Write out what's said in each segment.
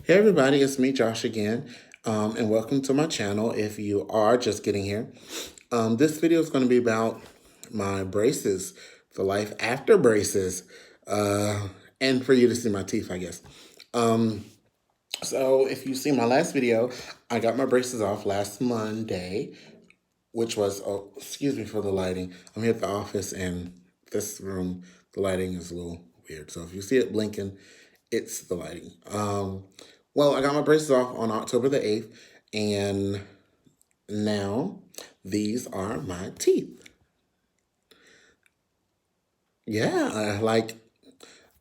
Hey everybody, it's me, Josh again, and welcome to my channel if you are just getting here. This video is going to be about my braces, the life after braces, and for you to see my teeth, I guess. Um, so if you see my last video, I got my braces off last Monday, which was, oh, excuse me for the lighting. I'm here at the office and this room, the lighting is a little weird. So if you see it blinking, it's the lighting. Well, I got my braces off on October the 8th, and now these are my teeth. Yeah, like,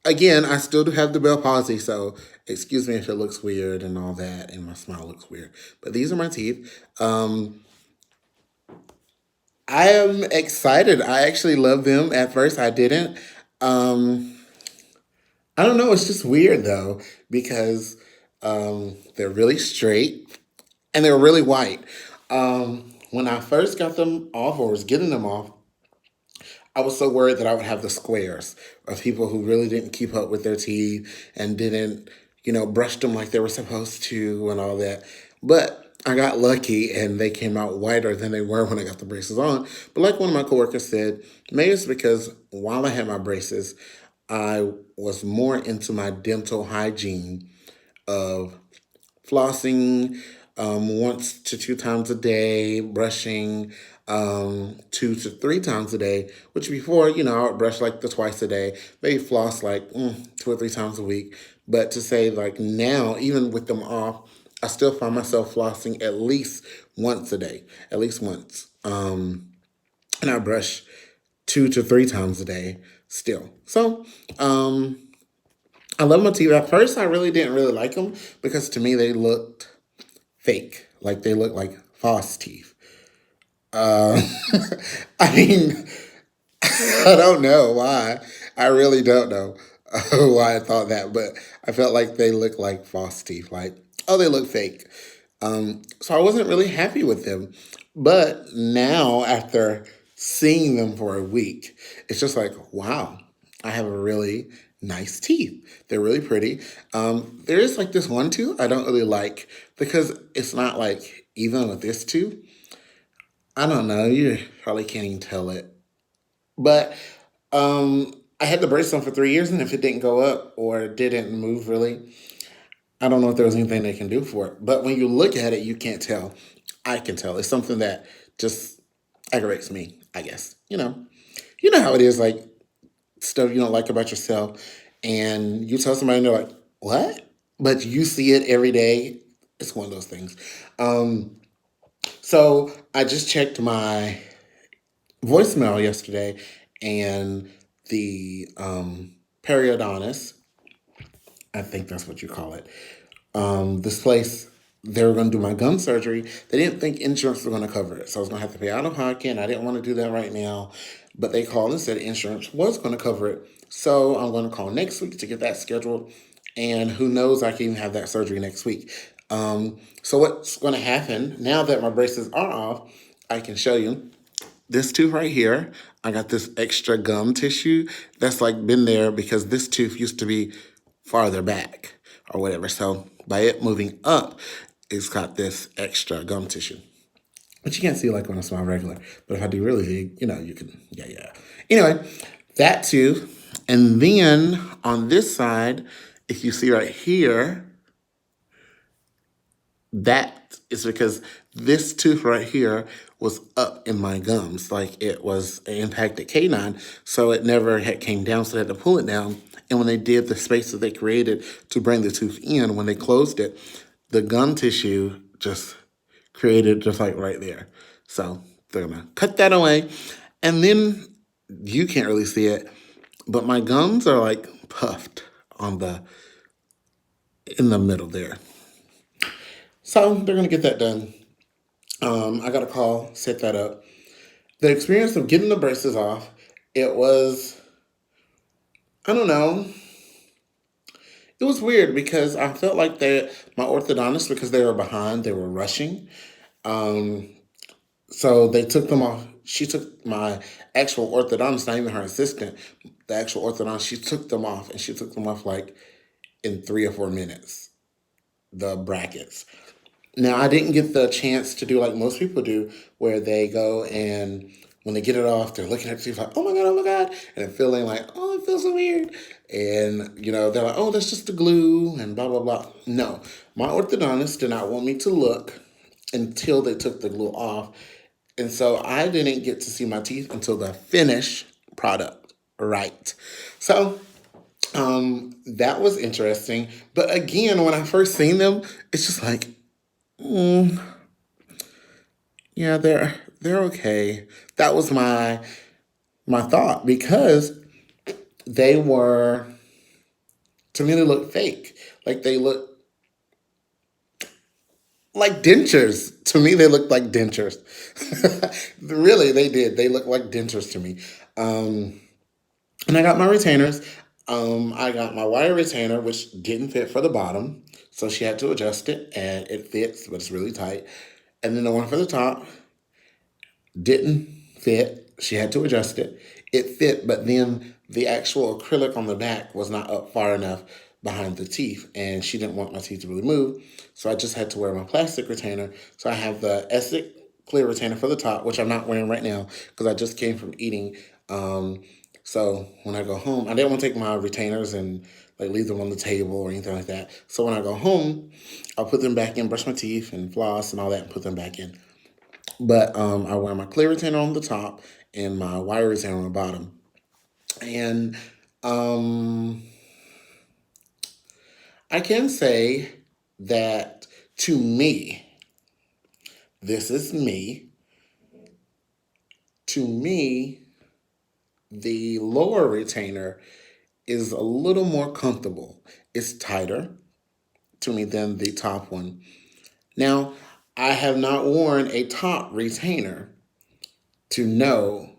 again, I still do have the Bell palsy, so excuse me if it looks weird and all that, and my smile looks weird. But these are my teeth. I am excited. I actually love them. At first, I didn't. Um, I don't know. It's just weird though because they're really straight and they're really white. When I first got them off or was getting them off, I was so worried that I would have the squares of people who really didn't keep up with their teeth and didn't, brush them like they were supposed to and all that. But I got lucky and they came out whiter than they were when I got the braces on. But like one of my coworkers said, maybe it's because while I had my braces, I was more into my dental hygiene of flossing once to two times a day, brushing 2 to 3 times a day, which before, I would brush like the twice a day, maybe floss like 2 or 3 times a week. But to say like now, even with them off, I still find myself flossing at least once a day, at least once. And I brush 2 to 3 times a day still. So, I love my teeth. At first, I really didn't really like them because to me they looked fake, like they looked like false teeth. Uh, I mean, I don't know why. I really don't know why I thought that, but I felt like they looked like false teeth. Like, oh, they look fake. So I wasn't really happy with them. But now, after seeing them for a week, it's just like, wow, I have a really nice teeth. They're really pretty. There is like this one tooth I don't really like because it's not like even with this tooth. I don't know. You probably can't even tell it. But I had the brace on for 3 years, and if it didn't go up or didn't move really, I don't know if there was anything they can do for it. But when you look at it, you can't tell. I can tell. It's something that just aggravates me, I guess. You know how it is, like stuff you don't like about yourself, and you tell somebody, and they're like, "What?" But you see it every day. It's one of those things. Um, so I just checked my voicemail yesterday, and the periodontist, I think that's what you call it, this place, they were going to do my gum surgery. They didn't think insurance was going to cover it. So I was going to have to pay out of pocket. And I didn't want to do that right now. But they called and said insurance was going to cover it. So I'm going to call next week to get that scheduled. And who knows, I can even have that surgery next week. So what's going to happen now that my braces are off, I can show you this tooth right here. I got this extra gum tissue that's like been there because this tooth used to be farther back or whatever. So by it moving up, it's got this extra gum tissue. But you can't see like when I smile regular. But if I do really big, you can, yeah. Anyway, that too. And then on this side, if you see right here, that is because this tooth right here was up in my gums, like it was an impacted canine, so it never had came down, so they had to pull it down. And when they did the space that they created to bring the tooth in, when they closed it, the gum tissue just created just like right there. So they're gonna cut that away, and then you can't really see it, but my gums are like puffed on the in the middle there. So they're gonna get that done. I got a call, set that up. The experience of getting the braces off, it was, I don't know, it was weird because I felt like my orthodontist, because they were behind, they were rushing. Um, so they took them off. She took my actual orthodontist, not even her assistant, the actual orthodontist, she took them off, and she took them off like in 3 or 4 minutes. the brackets. Now, I didn't get the chance to do like most people do, where they go and when they get it off, they're looking at the teeth like, oh my God, and they're feeling like, oh, it feels so weird. And, they're like, oh, that's just the glue and blah, blah, blah. No, my orthodontist did not want me to look until they took the glue off. And so I didn't get to see my teeth until the finished product, right? So that was interesting. But again, when I first seen them, it's just like, mm, yeah, they're okay. That was my thought because they were to me they look fake. Like they look like dentures. To me, they looked like dentures. Really, they did. They looked like dentures to me. Um, and I got my retainers. I got my wire retainer, which didn't fit for the bottom, so she had to adjust it, and it fits, but it's really tight. And then the one for the top didn't fit. She had to adjust it. It fit, but then the actual acrylic on the back was not up far enough behind the teeth, and she didn't want my teeth to really move. So I just had to wear my plastic retainer. So I have the Essek clear retainer for the top, which I'm not wearing right now because I just came from eating. Um, so when I go home, I didn't want to take my retainers and like leave them on the table or anything like that. So when I go home, I'll put them back in, brush my teeth and floss and all that, and put them back in. But I wear my clear retainer on the top and my wire retainer on the bottom. And um, I can say that to me, this is me, to me, the lower retainer is a little more comfortable. It's tighter to me than the top one. Now, I have not worn a top retainer to know,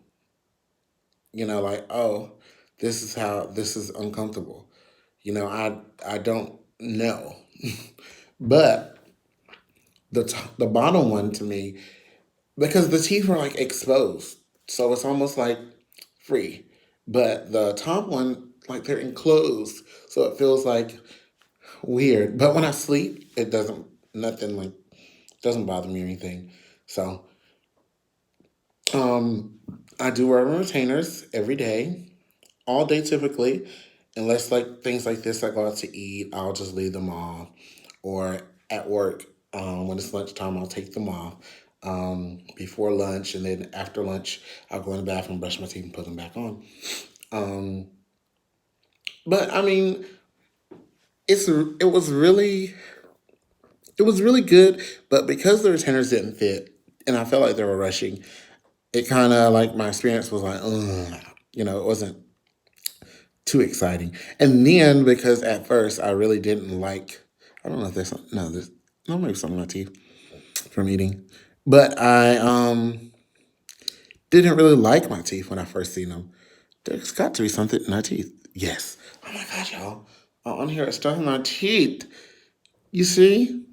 like, oh, this is uncomfortable. I don't know. But the bottom one to me, because the teeth are like exposed, so it's almost like free. But the top one, like they're enclosed, so it feels like weird. But when I sleep, it doesn't nothing like doesn't bother me or anything. So um I do wear my retainers every day, all day typically, unless like things like this I go out to eat, I'll just leave them off. Or at work, when it's lunchtime, I'll take them off before lunch, and then after lunch, I'll go in the bathroom, brush my teeth, and put them back on. Um, but I mean, it's it was really it was really good, but because the retainers didn't fit, and I felt like they were rushing, it kind of like my experience was like, ugh, it wasn't too exciting. And then because at first I really didn't like, I don't know if there's some, no, there's no maybe something in my teeth from eating, but I didn't really like my teeth when I first seen them. There's got to be something in my teeth. Yes. Oh my gosh, y'all. On here, it's stuck in my teeth. You see?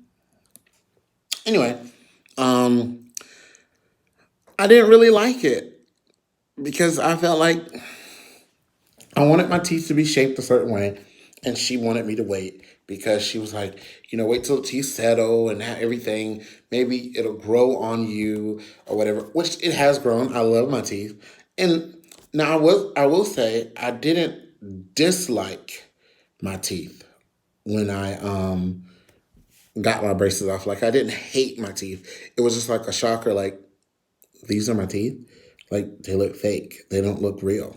Anyway, um, I didn't really like it because I felt like I wanted my teeth to be shaped a certain way, and she wanted me to wait because she was like, wait till the teeth settle and everything. Maybe it'll grow on you or whatever, which it has grown. I love my teeth. And now I will say I didn't dislike my teeth when I got my braces off. Like I didn't hate my teeth. It was just like a shocker, like these are my teeth. Like they look fake. They don't look real.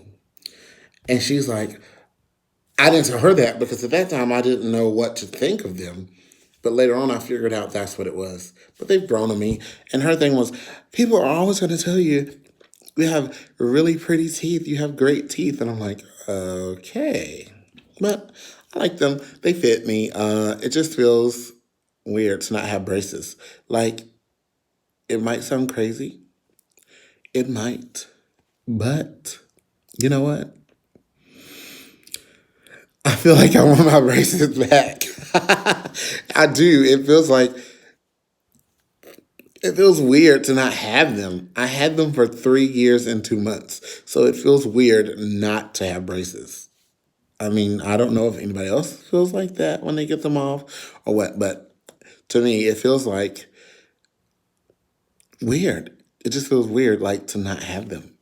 And she's like, I didn't tell her that because at that time I didn't know what to think of them. But later on, I figured out that's what it was. But they've grown on me. And her thing was, people are always going to tell you, you have really pretty teeth. You have great teeth. And I'm like, okay. But I like them. They fit me. It just feels weird to not have braces. Like, it might sound crazy. It might. But you know what? I feel like I want my braces back. I do. It feels weird to not have them. I had them for 3 years and 2 months. So it feels weird not to have braces. I mean, I don't know if anybody else feels like that when they get them off or what, but to me, it feels like weird. It just feels weird, like, to not have them.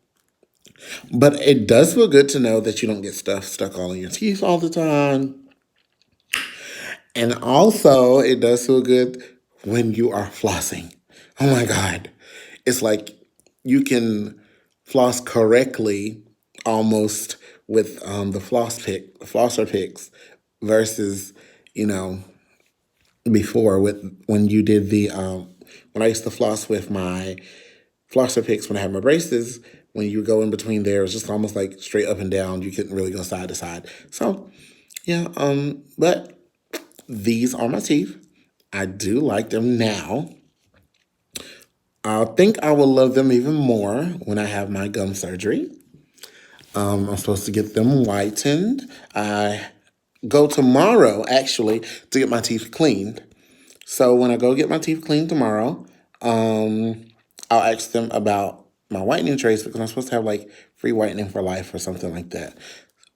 But it does feel good to know that you don't get stuff stuck all in your teeth all the time. And also, it does feel good when you are flossing. Oh my God. It's like you can floss correctly almost with the flosser picks versus, you know, before with when you did the when I used to floss with my flosser picks when I had my braces, when you go in between there, it's just almost like straight up and down. You couldn't really go side to side. So yeah, but these are my teeth. I do like them now. I think I will love them even more when I have my gum surgery. I'm supposed to get them whitened. I go tomorrow actually to get my teeth cleaned. So when I go get my teeth cleaned tomorrow, I'll ask them about my whitening trays because I'm supposed to have like free whitening for life or something like that.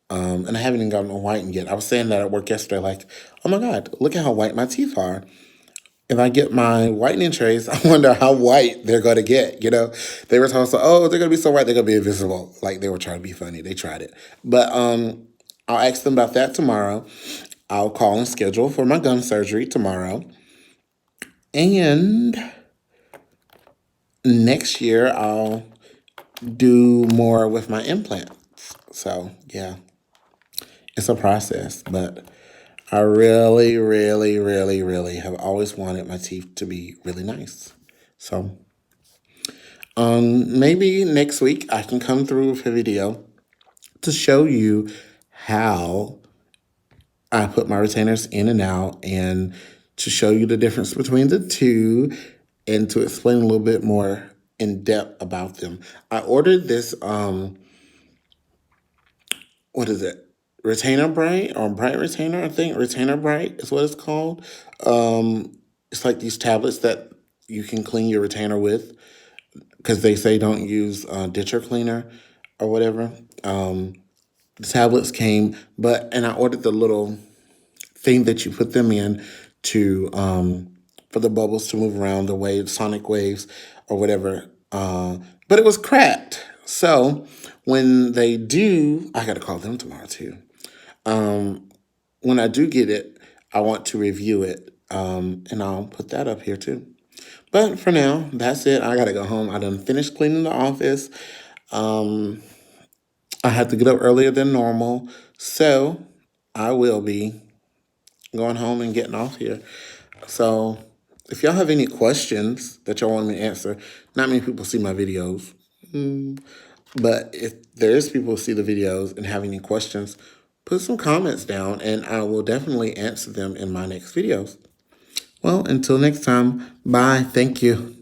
And I haven't even gotten a whiten yet. I was saying that at work yesterday, like, oh my God, look at how white my teeth are. If I get my whitening trays, I wonder how white they're gonna get. They were told, oh, they're gonna be so white, they're gonna be invisible. Like they were trying to be funny. They tried it, but I'll ask them about that tomorrow. I'll call and schedule for my gum surgery tomorrow, and next year I'll do more with my implants. So yeah, it's a process, but I really, really, really, really have always wanted my teeth to be really nice. So maybe next week I can come through with a video to show you how I put my retainers in and out and to show you the difference between the two and to explain a little bit more in depth about them. I ordered this, what is it? Retainer Bright or Bright Retainer, I think. Retainer Bright is what it's called. It's like these tablets that you can clean your retainer with because they say don't use ditcher cleaner or whatever. The tablets came, and I ordered the little thing that you put them in to for the bubbles to move around, the waves, sonic waves, or whatever. But it was cracked. So when they do, I got to call them tomorrow too. When I do get it, I want to review it, and I'll put that up here too. But for now, that's it. I gotta go home. I done finished cleaning the office. I had to get up earlier than normal, so I will be going home and getting off here. So if y'all have any questions that y'all want me to answer, not many people see my videos. But if there is people who see the videos and have any questions, put some comments down and I will definitely answer them in my next videos. Well, until next time, bye. Thank you.